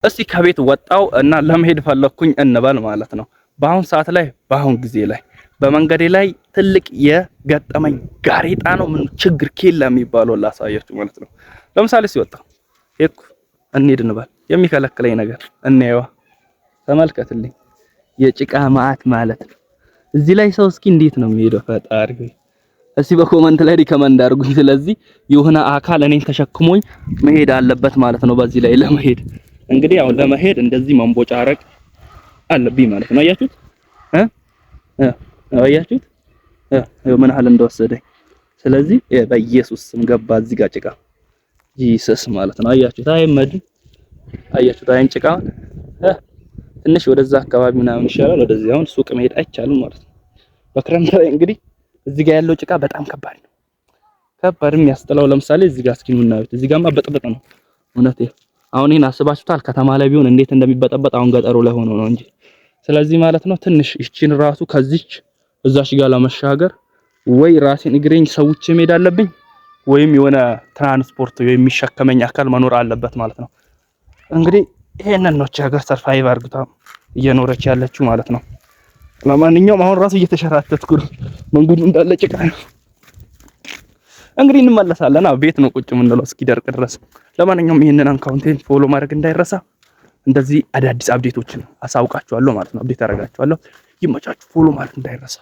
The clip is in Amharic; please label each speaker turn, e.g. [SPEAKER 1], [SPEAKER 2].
[SPEAKER 1] እስቲ ከቤት ወጣው እና ለመሄድ ፈለኩኝ እንበል ማለት ነው። በአሁን ሰዓት ላይ በአሁን ጊዜ ላይ በመንገዴ ላይ ትልቅ የገጠመኝ ጋሬጣ ነው ምን ችግር ኬላ የሚባለው ላሳያችሁ ማለት ነው። ለምሳሌ ሲወጣ ሄድኩ እንሂድ እንበል የሚከለክለኝ ነገር እንየዋ ተመልከትልኝ የጭቃ ማአት ማለት ነው። እዚህ ላይ ሰው እስኪ እንዴት ነው የሚሄደው? ፈጣሪ እስቲ በኮመንት ላይ ሪከመንድ አድርጉኝ። ስለዚህ የሆነ አካል እኔን ተሸክሞኝ መሄድ አለበት ማለት ነው። በዚህ ላይ ለመሄድ እንግዲህ አሁን ለመሄድ እንደዚህ መንቦጫረቅ አለብኝ ማለት ነው። አያችሁት አያችሁት ምን ያህል እንደወሰደኝ። ስለዚህ በኢየሱስ ስም ገባ እዚህ ጋር ጭቃ ጂሰስ ማለት ነው። አያችሁት አይመድ አያችሁት አይን ጭቃውን ትንሽ ወደዛ አካባቢ ምናምን ይሻላል። ወደዚህ አሁን ሱቅ መሄድ አይቻልም ማለት ነው። በክረምት ላይ እንግዲህ እዚህ ጋር ያለው ጭቃ በጣም ከባድ ነው። ከባድም ያስጠላው ለምሳሌ እዚህ ጋር እስኪ ነው እናዩት። እዚህ ጋርማ በጥብጥ ነው እውነቴ። አሁን ይሄን አስባችሁታል? ከተማ ላይ ቢሆን እንዴት እንደሚበጠበጥ አሁን ገጠሩ ላይ ሆኖ ነው እንጂ። ስለዚህ ማለት ነው ትንሽ እቺን ራሱ ከዚች እዛሽ ጋር ለመሻገር ወይ ራሴን እግሬን ሰውቼ መሄድ አለብኝ ወይም የሆነ ትራንስፖርት የሚሸከመኝ አካል መኖር አለበት ማለት ነው። እንግዲህ ይሄንን ነው ሀገር ሰርቫይቭ አድርግታ እየኖረች ያለችው ማለት ነው። ለማንኛውም አሁን ራሱ እየተሸራተትኩ ነው። መንገዱ እንዳለ ጭቃ ነው። እንግዲህ እንመለሳለን። ቤት ነው ቁጭ የምንለው እስኪደርቅ ድረስ። ለማንኛውም ይሄንን አካውንቴን ፎሎ ማድረግ እንዳይረሳ። እንደዚህ አዳዲስ አፕዴቶችን አሳውቃችኋለሁ ማለት ነው። አፕዴት አደርጋችኋለሁ። ይመቻችሁ። ፎሎ ማለት እንዳይረሳ።